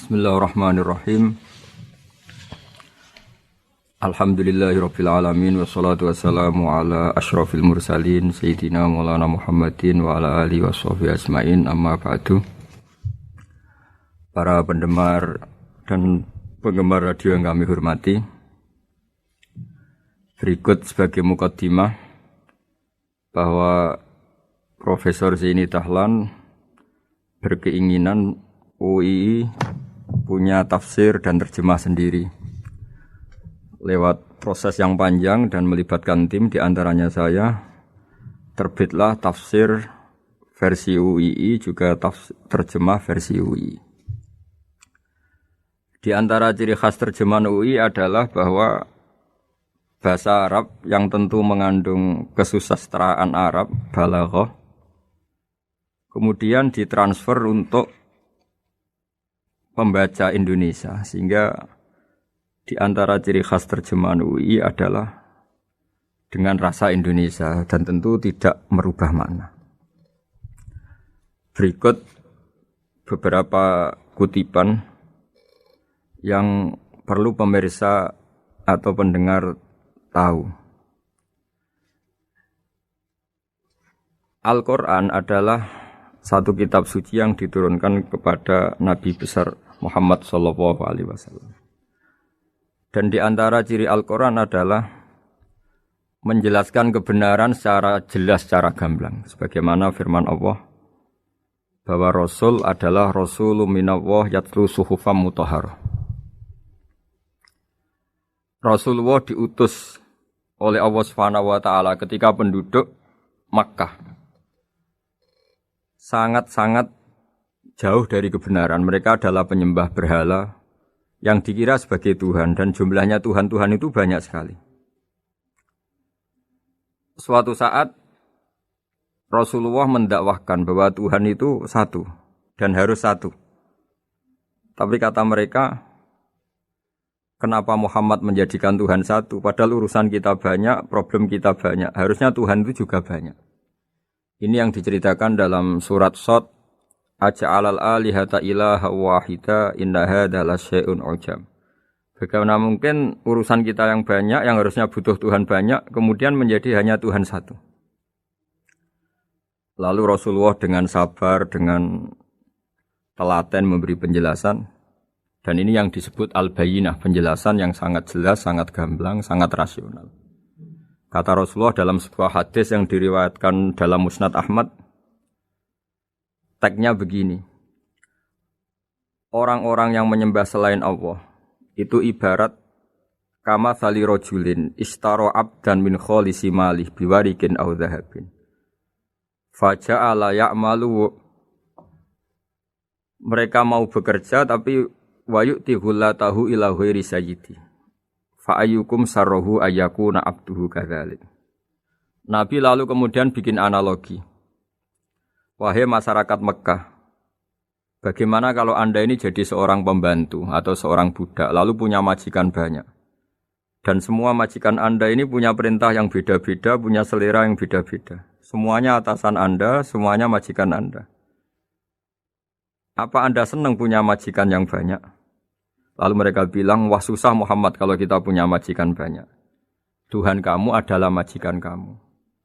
Bismillahirrahmanirrahim. Alhamdulillahirabbil alamin wassalatu wassalamu ala asyrafil mursalin sayyidina Maulana Muhammadin wa ala alihi washabihi ajmain, amma ba'du. Para pendengar dan penggemar radio yang kami hormati, berikut sebagai mukaddimah bahwa Profesor Zaini Dahlan berkeinginan UII punya tafsir dan terjemah sendiri. Lewat proses yang panjang dan melibatkan tim, di antaranya saya, terbitlah tafsir versi UII juga terjemah versi UII. Di antara ciri khas terjemahan UII adalah bahwa bahasa Arab yang tentu mengandung kesusastraan Arab, balaghah, kemudian ditransfer untuk pembaca Indonesia, sehingga di antara ciri khas terjemahan UII adalah dengan rasa Indonesia dan tentu tidak merubah makna. Berikut beberapa kutipan yang perlu pemirsa atau pendengar tahu. Al-Quran adalah satu kitab suci yang diturunkan kepada Nabi besar Muhammad sallallahu alaihi wasallam. Dan di antara ciri Al-Quran adalah menjelaskan kebenaran secara jelas, secara gamblang. Sebagaimana firman Allah, bahwa Rasul adalah Rasulun minallah yatlu suhufam mutahharah. Rasulullah diutus oleh Allah Subhanahu wa taala ketika penduduk Makkah sangat-sangat jauh dari kebenaran. Mereka adalah penyembah berhala yang dikira sebagai Tuhan, dan jumlahnya Tuhan-Tuhan itu banyak sekali. Suatu saat Rasulullah mendakwahkan bahwa Tuhan itu satu dan harus satu. Tapi kata mereka, kenapa Muhammad menjadikan Tuhan satu? Padahal urusan kita banyak, problem kita banyak. Harusnya Tuhan itu juga banyak. Ini yang diceritakan dalam surat Shad, Aja'alal alihata ilaha wahida inna hadza lasyai'un ujab. Bagaimana mungkin urusan kita yang banyak, yang harusnya butuh Tuhan banyak, kemudian menjadi hanya Tuhan satu. Lalu Rasulullah dengan sabar, dengan telaten memberi penjelasan, dan ini yang disebut al-bayyinah, penjelasan yang sangat jelas, sangat gamblang, sangat rasional. Kata Rasulullah dalam sebuah hadis yang diriwayatkan dalam Musnad Ahmad, tagnya begini: orang-orang yang menyembah selain Allah itu ibarat kama thali rajulin istaro abdan min kholisi malih biwarikin aw dhahabin faja'ala ya'malu. Mereka mau bekerja tapi wayu'ti hullatahu ila ghairi sayyidi fa ayyukum sarruhu ayyakuna abduhu kadzalik. Nabi lalu kemudian bikin analogi. Wahai masyarakat Mekah, bagaimana kalau Anda ini jadi seorang pembantu atau seorang budak, lalu punya majikan banyak. Dan semua majikan Anda ini punya perintah yang beda-beda, punya selera yang beda-beda. Semuanya atasan Anda, semuanya majikan Anda. Apa Anda senang punya majikan yang banyak? Lalu mereka bilang, wah susah Muhammad kalau kita punya majikan banyak. Tuhan kamu adalah majikan kamu.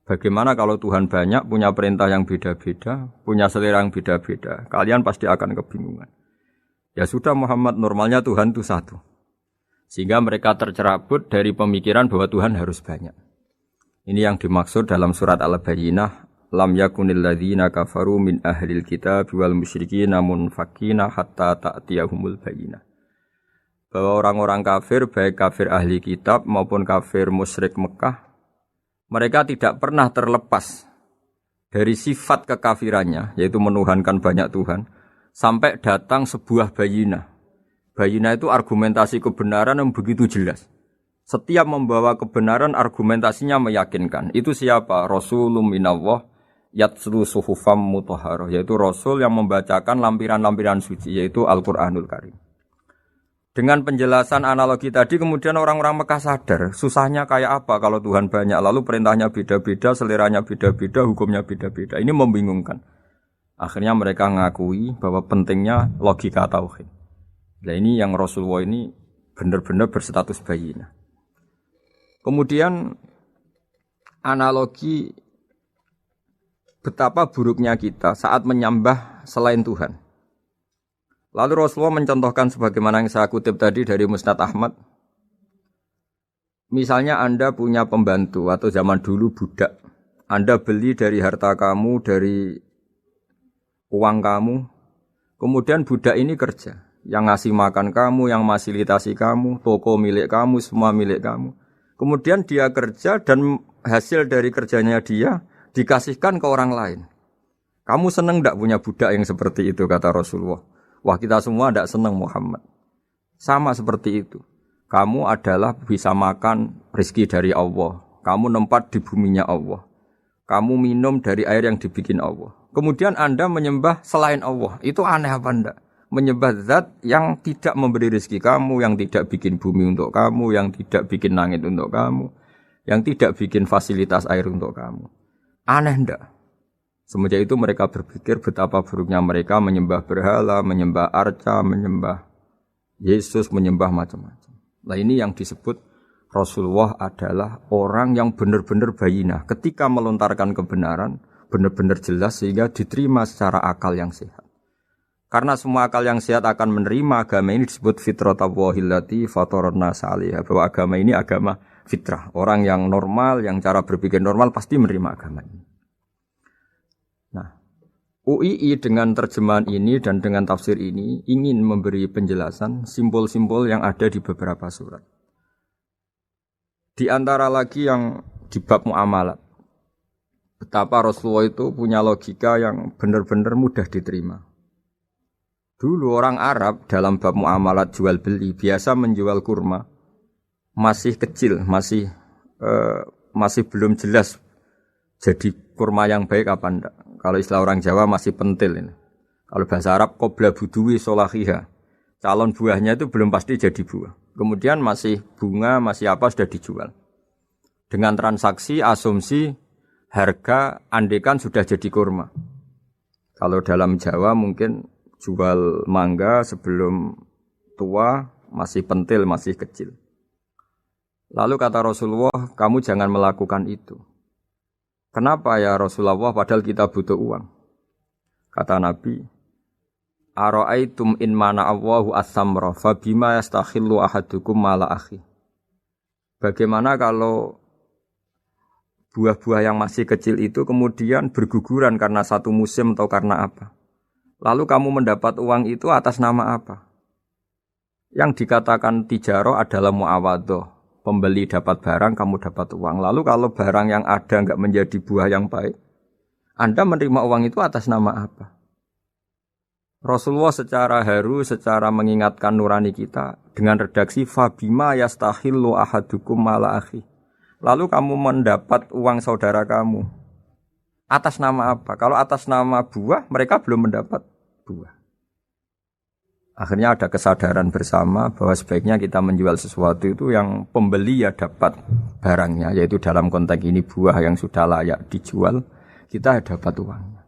Bagaimana kalau Tuhan banyak, punya perintah yang beda-beda, punya selera yang beda-beda? Kalian pasti akan kebingungan. Ya sudah Muhammad, normalnya Tuhan itu satu. Sehingga mereka tercerabut dari pemikiran bahwa Tuhan harus banyak. Ini yang dimaksud dalam surat Al-Bayyinah, lam yakunil ladzina kafaru min ahlil kitab wal musyrikina munfakina hatta ta'tiyahumul bayyinah. Bahwa orang-orang kafir, baik kafir ahli kitab maupun kafir musyrik Mekah, mereka tidak pernah terlepas dari sifat kekafirannya, yaitu menuhankan banyak Tuhan, sampai datang sebuah bayinah. Bayinah itu argumentasi kebenaran yang begitu jelas. Setiap membawa kebenaran, argumentasinya meyakinkan. Itu siapa? Rasulun minallah yatlu suhufam mutahharah, yaitu Rasul yang membacakan lampiran-lampiran suci, yaitu Al-Quranul Karim. Dengan penjelasan analogi tadi, kemudian orang-orang Mekah sadar, susahnya kayak apa kalau Tuhan banyak, lalu perintahnya beda-beda, seleranya beda-beda, hukumnya beda-beda. Ini membingungkan. Akhirnya mereka ngakui bahwa pentingnya logika tauhid. Nah ini yang Rasulullah ini benar-benar berstatus bayinah. Kemudian analogi betapa buruknya kita saat menyembah selain Tuhan. Lalu Rasulullah mencontohkan sebagaimana yang saya kutip tadi dari Musnad Ahmad. Misalnya Anda punya pembantu atau zaman dulu budak. Anda beli dari harta kamu, dari uang kamu. Kemudian budak ini kerja. Yang ngasih makan kamu, yang fasilitasi kamu, toko milik kamu, semua milik kamu. Kemudian dia kerja dan hasil dari kerjanya dia dikasihkan ke orang lain. Kamu senang tidak punya budak yang seperti itu, kata Rasulullah. Wah, kita semua tidak senang Muhammad. Sama seperti itu. Kamu adalah bisa makan rezeki dari Allah. Kamu nempat di buminya Allah. Kamu minum dari air yang dibikin Allah. Kemudian Anda menyembah selain Allah. Itu aneh apa enggak? Menyembah zat yang tidak memberi rezeki kamu, yang tidak bikin bumi untuk kamu, yang tidak bikin langit untuk kamu, yang tidak bikin fasilitas air untuk kamu. Aneh enggak? Semenjak itu mereka berpikir betapa buruknya mereka menyembah berhala, menyembah arca, menyembah Yesus, menyembah macam-macam. Nah ini yang disebut Rasulullah adalah orang yang benar-benar bayinah. Ketika melontarkan kebenaran, benar-benar jelas sehingga diterima secara akal yang sehat. Karena semua akal yang sehat akan menerima agama ini disebut fitratallahi fatarana salihah. Bahwa agama ini agama fitrah. Orang yang normal, yang cara berpikir normal pasti menerima agama ini. Nah, UII dengan terjemahan ini dan dengan tafsir ini ingin memberi penjelasan simbol-simbol yang ada di beberapa surat. Di antara lagi yang di bab muamalat. Betapa Rasulullah itu punya logika yang benar-benar mudah diterima. Dulu orang Arab dalam bab muamalat jual beli biasa menjual kurma masih kecil, masih belum jelas jadi kurma yang baik apa enggak. Kalau istilah orang Jawa masih pentil ini. Kalau bahasa Arab qobla buduwi solahiha. Calon buahnya itu belum pasti jadi buah. Kemudian masih bunga, masih apa sudah dijual. Dengan transaksi, asumsi, harga andekan sudah jadi kurma. Kalau dalam Jawa mungkin jual mangga sebelum tua masih pentil, masih kecil. Lalu kata Rasulullah, kamu jangan melakukan itu. Kenapa ya Rasulullah padahal kita butuh uang? Kata Nabi, Ara'aitum in mana Allahu as-samra fa bima yastakhillu ahadukum mala akhi. Bagaimana kalau buah-buah yang masih kecil itu kemudian berguguran karena satu musim atau karena apa? Lalu kamu mendapat uang itu atas nama apa? Yang dikatakan tijarah adalah muawadhah. Pembeli dapat barang, kamu dapat uang. Lalu kalau barang yang ada enggak menjadi buah yang baik, Anda menerima uang itu atas nama apa? Rasulullah secara haru, secara mengingatkan nurani kita dengan redaksi fabima yastahillu ahadukum mala akhi. Lalu kamu mendapat uang saudara kamu atas nama apa? Kalau atas nama buah, mereka belum mendapat buah. Akhirnya ada kesadaran bersama bahwa sebaiknya kita menjual sesuatu itu yang pembeli ya dapat barangnya, yaitu dalam konteks ini buah yang sudah layak dijual, kita dapat uangnya.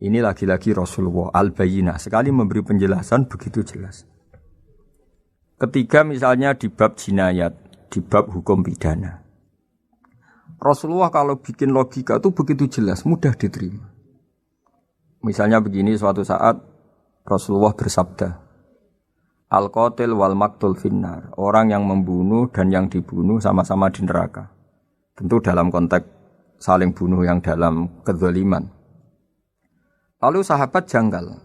Ini lagi-lagi Rasulullah al-Bayyinah sekali memberi penjelasan begitu jelas. Ketiga misalnya di bab jinayat, di bab hukum pidana. Rasulullah kalau bikin logika itu begitu jelas, mudah diterima. Misalnya begini, suatu saat Rasulullah bersabda, Al-qatil wal maktul finnar. Orang yang membunuh dan yang dibunuh sama-sama di neraka. Tentu dalam konteks saling bunuh yang dalam kezaliman. Lalu sahabat janggal.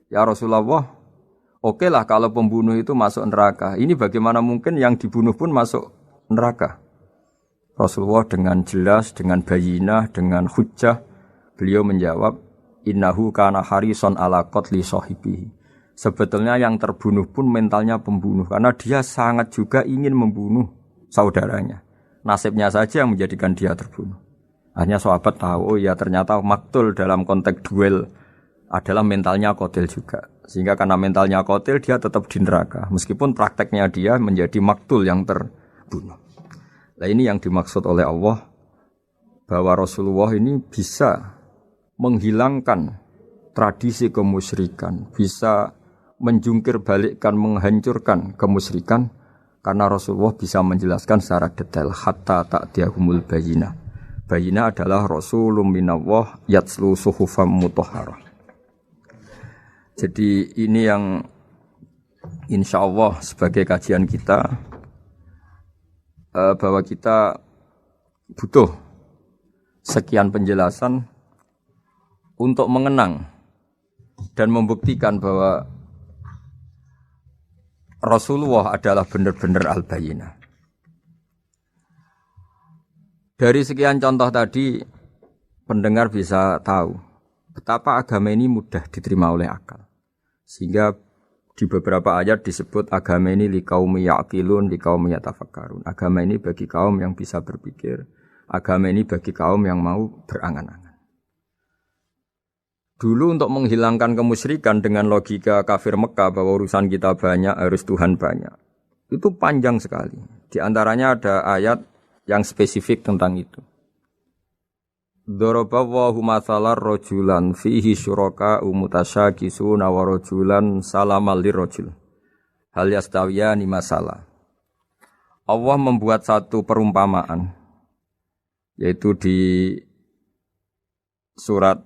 Ya Rasulullah, oke lah kalau pembunuh itu masuk neraka. Ini bagaimana mungkin yang dibunuh pun masuk neraka? Rasulullah dengan jelas, dengan bayinah, dengan hujjah, beliau menjawab, innahu kana harisan ala qatli sahibihi. Sebetulnya yang terbunuh pun mentalnya pembunuh. Karena dia sangat juga ingin membunuh saudaranya. Nasibnya saja yang menjadikan dia terbunuh. Hanya sahabat tahu, oh ya ternyata maktul dalam konteks duel adalah mentalnya qatil juga. Sehingga karena mentalnya qatil dia tetap di neraka. Meskipun prakteknya dia menjadi maktul yang terbunuh. Nah ini yang dimaksud oleh Allah. Bahwa Rasulullah ini bisa menghilangkan tradisi kemusyrikan. Bisa menjungkir balikkan, menghancurkan kemusyrikan karena Rasulullah bisa menjelaskan secara detail hatta ta'tiyahumul bayyinah. Bayyinah adalah Rasulun minallah yatslu suhufam mutahharah. Jadi ini yang insyaallah sebagai kajian kita bahwa kita butuh sekian penjelasan untuk mengenang dan membuktikan bahwa Rasulullah adalah benar-benar al-bayyinah. Dari sekian contoh tadi, pendengar bisa tahu betapa agama ini mudah diterima oleh akal. Sehingga di beberapa ayat disebut agama ini liqaumi ya'qilun, liqaumi yatafakkarun. Agama ini bagi kaum yang bisa berpikir, agama ini bagi kaum yang mau berangan-angan. Dulu untuk menghilangkan kemusyrikan dengan logika kafir Mekah bahwa urusan kita banyak, harus Tuhan banyak. Itu panjang sekali. Di antaranya ada ayat yang spesifik tentang itu. Daraballahu mathalan rajulan fihi syuraka mutasyakisuna wa rajulan salamal lirrajul. Hal yastawiyani masalah. Allah membuat satu perumpamaan yaitu di surat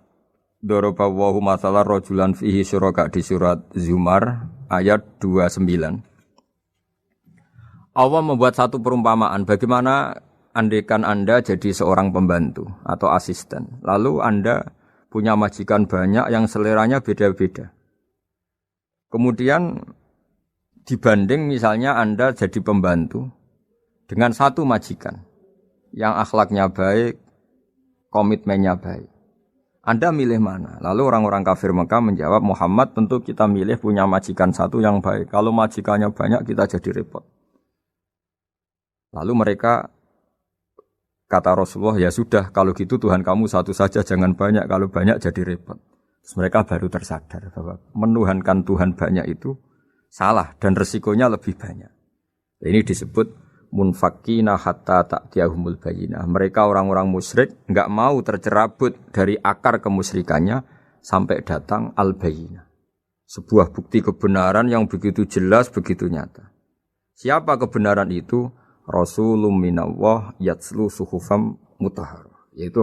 Daraballahu mathalan rajulan fihi syuraka di surat Zumar ayat 29. Allah membuat satu perumpamaan bagaimana andaikan Anda jadi seorang pembantu atau asisten. Lalu Anda punya majikan banyak yang seleranya beda-beda. Kemudian dibanding misalnya Anda jadi pembantu dengan satu majikan yang akhlaknya baik, komitmennya baik. Anda milih mana? Lalu orang-orang kafir Mekah menjawab, Muhammad tentu kita milih punya majikan satu yang baik. Kalau majikannya banyak kita jadi repot. Lalu mereka kata Rasulullah, ya sudah kalau gitu Tuhan kamu satu saja jangan banyak. Kalau banyak jadi repot. Terus mereka baru tersadar bahwa menuhankan Tuhan banyak itu salah dan resikonya lebih banyak. Ini disebut munfakina hatta ta'tiyahumul bayyinah. Mereka orang-orang musyrik enggak mau tercerabut dari akar kemusyrikannya sampai datang al-bayyinah. Sebuah bukti kebenaran yang begitu jelas, begitu nyata. Siapa kebenaran itu? Rasulun minallah yatslu suhufam mutahharah. Yaitu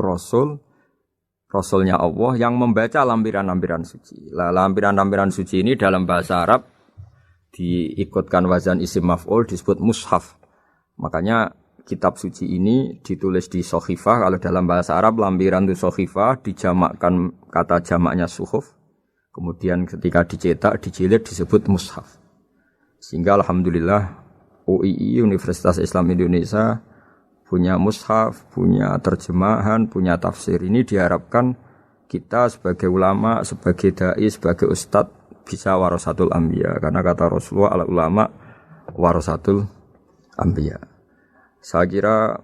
Rasulnya Allah yang membaca lampiran-lampiran suci. Lampiran-lampiran suci ini dalam bahasa Arab diikutkan wazan isim maf'ul disebut mushaf. Makanya kitab suci ini ditulis di sohifah. Kalau dalam bahasa Arab lampiran itu sohifah, dijamakkan kata jamaknya suhuf. Kemudian ketika dicetak, dijilid disebut mushaf. Sehingga alhamdulillah UII Universitas Islam Indonesia punya mushaf, punya terjemahan, punya tafsir. Ini diharapkan kita sebagai ulama, sebagai dai, sebagai ustadz bisa warasatul anbiya. Karena kata Rasulullah al ulama warasatul anbiya. Saya kira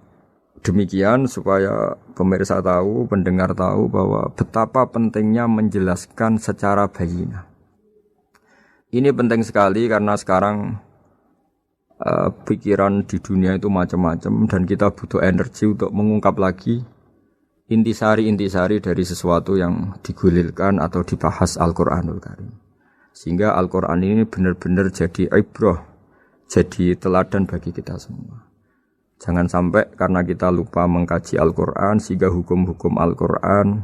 demikian supaya pemirsa tahu, pendengar tahu bahwa betapa pentingnya menjelaskan secara bayyinah. Ini penting sekali karena sekarang pikiran di dunia itu macam-macam dan kita butuh energi untuk mengungkap lagi intisari-intisari dari sesuatu yang digulirkan atau dibahas Al-Qur'anul Karim. Sehingga Al-Qur'an ini benar-benar jadi ibrah, jadi teladan bagi kita semua. Jangan sampai karena kita lupa mengkaji Al-Qur'an sehingga hukum-hukum Al-Qur'an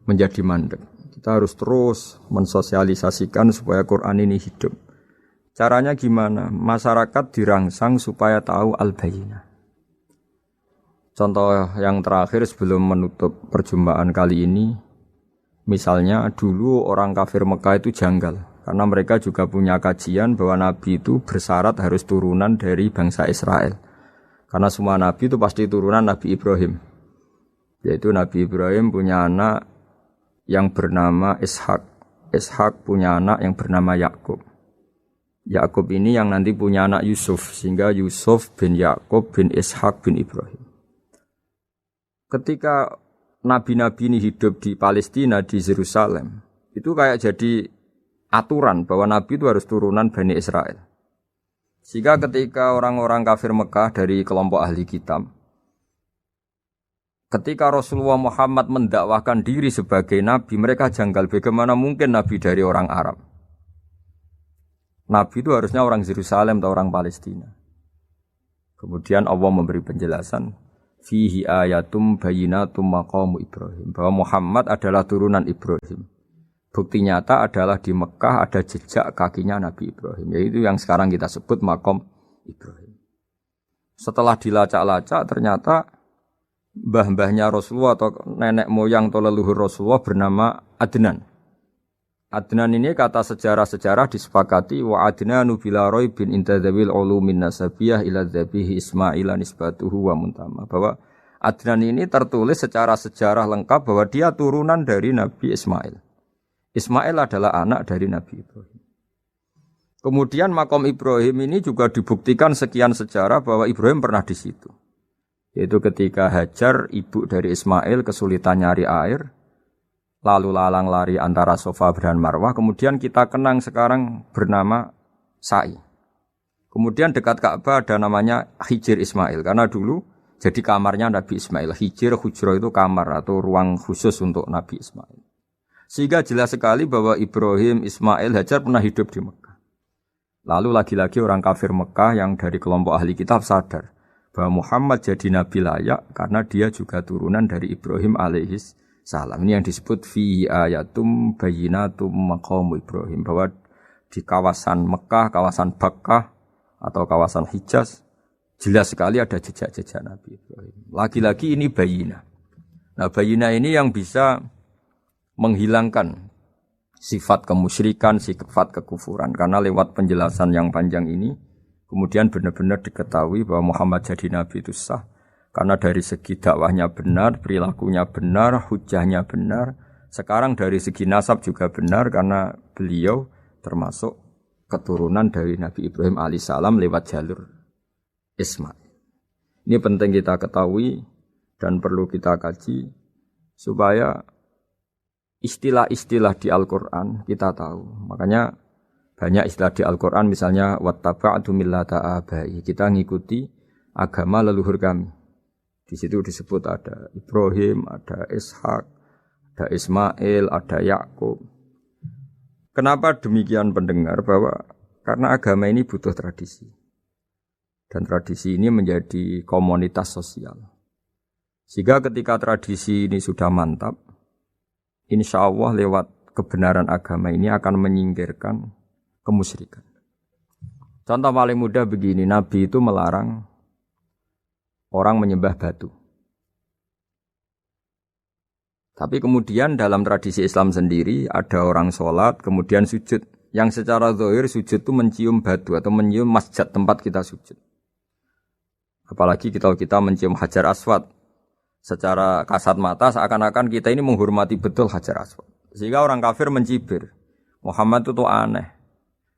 menjadi mandek. Kita harus terus mensosialisasikan supaya Qur'an ini hidup. Caranya gimana? Masyarakat dirangsang supaya tahu al-bayyinah. Contoh yang terakhir sebelum menutup perjumpaan kali ini, misalnya dulu orang kafir Mekah itu janggal. Karena mereka juga punya kajian bahwa Nabi itu bersyarat harus turunan dari bangsa Israel. Karena semua Nabi itu pasti turunan Nabi Ibrahim. Yaitu Nabi Ibrahim punya anak yang bernama Ishak. Ishak punya anak yang bernama Yakub. Yakub ini yang nanti punya anak Yusuf. Sehingga Yusuf bin Yakub bin Ishak bin Ibrahim. Ketika Nabi-Nabi ini hidup di Palestina, di Yerusalem, itu kayak jadi aturan bahwa Nabi itu harus turunan Bani Israel. Sehingga ketika orang-orang kafir Mekah dari kelompok ahli kitab, ketika Rasulullah Muhammad mendakwahkan diri sebagai Nabi, mereka janggal bagaimana mungkin Nabi dari orang Arab. Nabi itu harusnya orang Yerusalem atau orang Palestina. Kemudian Allah memberi penjelasan fihi ayatum bayyinatum maqamu Ibrahim, bahwa Muhammad adalah turunan Ibrahim. Bukti nyata adalah di Mekah ada jejak kakinya Nabi Ibrahim, yaitu yang sekarang kita sebut maqam Ibrahim. Setelah dilacak-lacak ternyata mbah-mbahnya Rasulullah atau nenek moyang atau leluhur Rasulullah bernama Adnan. Adnan ini kata sejarah-sejarah disepakati wa adnanu bila raibin inda dzawil ulumin nasabiyah ila dzabihi Ismail nisbatuhu wa muntama, bahwa Adnan ini tertulis secara sejarah lengkap bahwa dia turunan dari Nabi Ismail. Ismail adalah anak dari Nabi Ibrahim. Kemudian makom Ibrahim ini juga dibuktikan sekian sejarah bahwa Ibrahim pernah di situ. Yaitu ketika Hajar, ibu dari Ismail, kesulitan nyari air, lalu lalang lari antara Safa dan Marwah, kemudian kita kenang sekarang bernama Sa'i. Kemudian dekat Ka'bah ada namanya Hijr Ismail, karena dulu jadi kamarnya Nabi Ismail. Hijr, hujro itu kamar atau ruang khusus untuk Nabi Ismail. Sehingga jelas sekali bahwa Ibrahim, Ismail, Hajar pernah hidup di Mekah. Lalu lagi-lagi orang kafir Mekah yang dari kelompok ahli kitab sadar bahwa Muhammad jadi nabi layak karena dia juga turunan dari Ibrahim alaihis salam. Ini yang disebut fi ayatum bayyinatum maqamu Ibrahim, bahwa di kawasan Mekah, kawasan Bakkah atau kawasan Hijaz jelas sekali ada jejak-jejak Nabi Ibrahim. Lagi-lagi ini bayyinah. Nah, bayyinah ini yang bisa menghilangkan sifat kemusyrikan, sifat kekufuran, karena lewat penjelasan yang panjang ini kemudian benar-benar diketahui bahwa Muhammad jadi nabi itu sah karena dari segi dakwahnya benar, perilakunya benar, hujahnya benar. Sekarang dari segi nasab juga benar karena beliau termasuk keturunan dari Nabi Ibrahim alaihissalam lewat jalur Ismail. Ini penting kita ketahui dan perlu kita kaji supaya istilah-istilah di Al-Quran kita tahu. Makanya banyak istilah di Al-Quran, misalnya wattaba'tu millata abai, kita ngikuti agama leluhur kami. Di situ disebut ada Ibrahim, ada Ishak, ada Ismail, ada Yakub. Kenapa demikian pendengar? Bahwa karena agama ini butuh tradisi. Dan tradisi ini menjadi komunitas sosial. Sehingga ketika tradisi ini sudah mantap, insya Allah lewat kebenaran agama ini akan menyingkirkan kemusyrikan. Contoh paling mudah begini, Nabi itu melarang orang menyembah batu. Tapi kemudian dalam tradisi Islam sendiri ada orang sholat kemudian sujud. Yang secara zahir sujud itu mencium batu atau mencium masjid tempat kita sujud. Apalagi kita mencium Hajar Aswad. Secara kasat mata seakan-akan kita ini menghormati betul Hajar Aswad. Sehingga orang kafir mencibir. Muhammad itu aneh.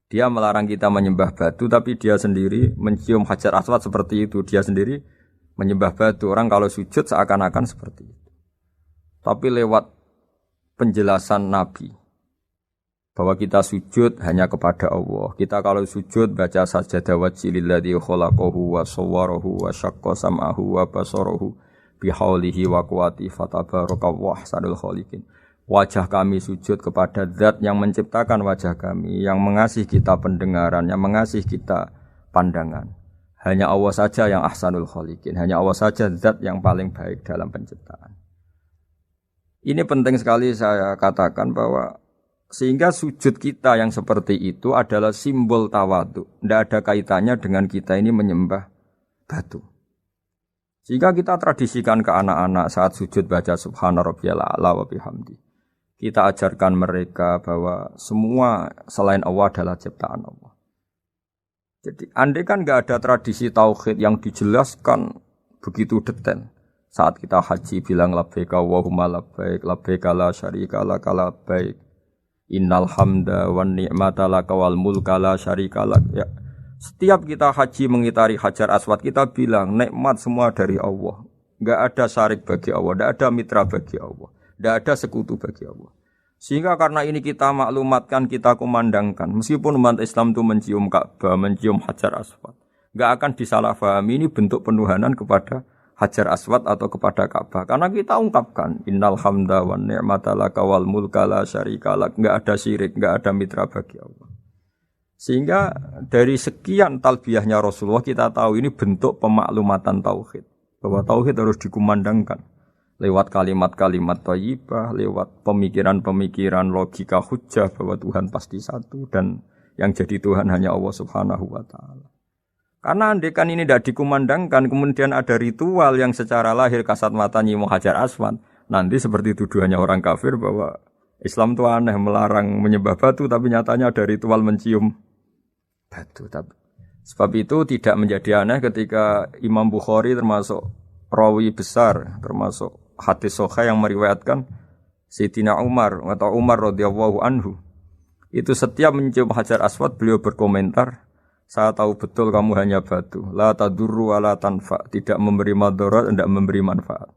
Dia melarang kita menyembah batu, tapi dia sendiri mencium Hajar Aswad seperti itu. Dia sendiri menyembah batu. Orang kalau sujud seakan-akan seperti itu. Tapi lewat penjelasan Nabi, bahwa kita sujud hanya kepada Allah. Kita kalau sujud baca sajadah wajhililladzi khalaqahu wa sawwarahu wa syaqqa sam'ahu wa basarahu bihaulihi wa quwati fatabarokallahu ahsanul khaliqin. Wajah kami sujud kepada zat yang menciptakan wajah kami, yang mengasihi kita pendengaran, yang mengasihi kita pandangan. Hanya Allah saja yang ahsanul khaliqin, hanya Allah saja zat yang paling baik dalam penciptaan. Ini penting sekali saya katakan bahwa sehingga sujud kita yang seperti itu adalah simbol tawadhu. Tidak ada kaitannya dengan kita ini menyembah batu. Sehingga kita tradisikan ke anak-anak saat sujud baca subhana rabbiyal a'la wa bihamdi. Kita ajarkan mereka bahwa semua selain Allah adalah ciptaan Allah. Jadi andai kan enggak ada tradisi tauhid yang dijelaskan begitu detail. Saat kita haji bilang labbaik Allahumma labbaik, labbaik la syarika lak labbaik. Innal hamda wan ni'mata laka wal mulka la syarika lak. Ya. Setiap kita haji mengitari Hajar Aswad, kita bilang nikmat semua dari Allah. Enggak ada syarik bagi Allah, enggak ada mitra bagi Allah, enggak ada sekutu bagi Allah. Sehingga karena ini kita maklumatkan, kita kumandangkan. Meskipun umat Islam itu mencium Ka'bah, mencium Hajar Aswad, enggak akan disalahfahami ini bentuk penuhanan kepada Hajar Aswad atau kepada Ka'bah. Karena kita ungkapkan innal hamda wan ni'mata laka wal mulka la syarika lak, enggak ada syirik, enggak ada mitra bagi Allah. Sehingga dari sekian talbiyahnya Rasulullah kita tahu ini bentuk pemaklumatan tauhid. Bahwa tauhid harus dikumandangkan lewat kalimat-kalimat thayyibah, lewat pemikiran-pemikiran logika hujjah bahwa Tuhan pasti satu dan yang jadi Tuhan hanya Allah Subhanahu wa taala. Karena andekan ini tidak dikumandangkan, kemudian ada ritual yang secara lahir kasat mata nyium Hajar Aswad, nanti seperti tuduhannya orang kafir bahwa Islam itu aneh, melarang menyembah batu, tapi nyatanya ada ritual mencium batu. Sebab itu tidak menjadi aneh ketika Imam Bukhari termasuk rawi besar, termasuk hadis sahih yang meriwayatkan Sayyidina Umar atau Umar radhiyallahu anhu itu setiap mencium Hajar Aswad beliau berkomentar, saya tahu betul kamu hanya batu, la tadurru wa la tanfa, tidak memberi madarat, tidak memberi manfaat.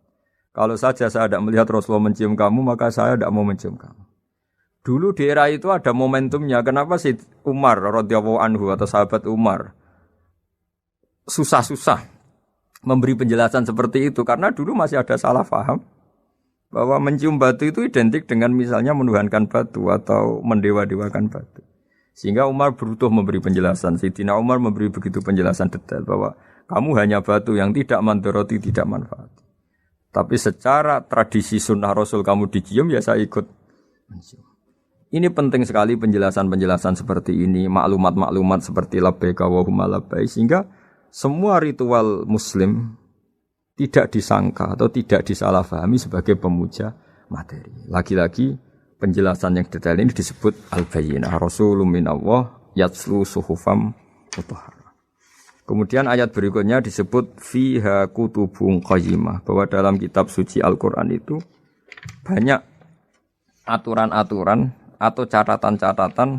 Kalau saja saya tidak melihat Rasulullah mencium kamu, maka saya tidak mau mencium kamu. Dulu di era itu ada momentumnya. Kenapa sih Umar radhiyallahu anhu atau sahabat Umar susah-susah memberi penjelasan seperti itu, karena dulu masih ada salah paham bahwa mencium batu itu identik dengan misalnya menuhankan batu atau mendewa-dewakan batu. Sehingga Umar berutuh memberi penjelasan. Sayyidina Umar memberi begitu penjelasan detail bahwa kamu hanya batu yang tidak mandoroti, tidak manfaat. Tapi secara tradisi sunnah Rasul kamu dicium, ya saya ikut mencium. Ini penting sekali penjelasan-penjelasan seperti ini, maklumat-maklumat seperti labbaika Allahumma labbaik, sehingga semua ritual muslim tidak disangka atau tidak disalahfahami sebagai pemuja materi. Lagi-lagi penjelasan yang detail ini disebut al-bayyinah, Rasulun minallah yatslu suhufam mutahharah. Kemudian ayat berikutnya disebut fiha kutubun qayyimah, bahwa dalam kitab suci Al-Qur'an itu banyak aturan-aturan atau catatan-catatan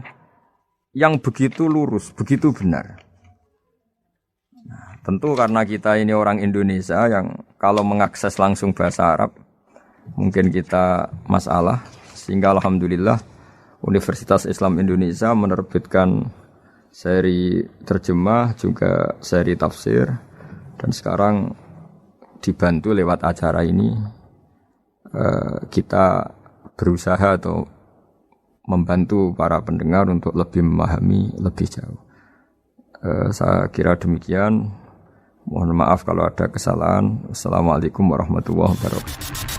yang begitu lurus, begitu benar. Tentu karena kita ini orang Indonesia yang kalau mengakses langsung bahasa Arab mungkin kita masalah, sehingga alhamdulillah Universitas Islam Indonesia menerbitkan seri terjemah juga seri tafsir, dan sekarang dibantu lewat acara ini kita berusaha atau membantu para pendengar untuk lebih memahami lebih jauh. Saya kira demikian. Mohon maaf kalau ada kesalahan. Wassalamualaikum warahmatullahi wabarakatuh.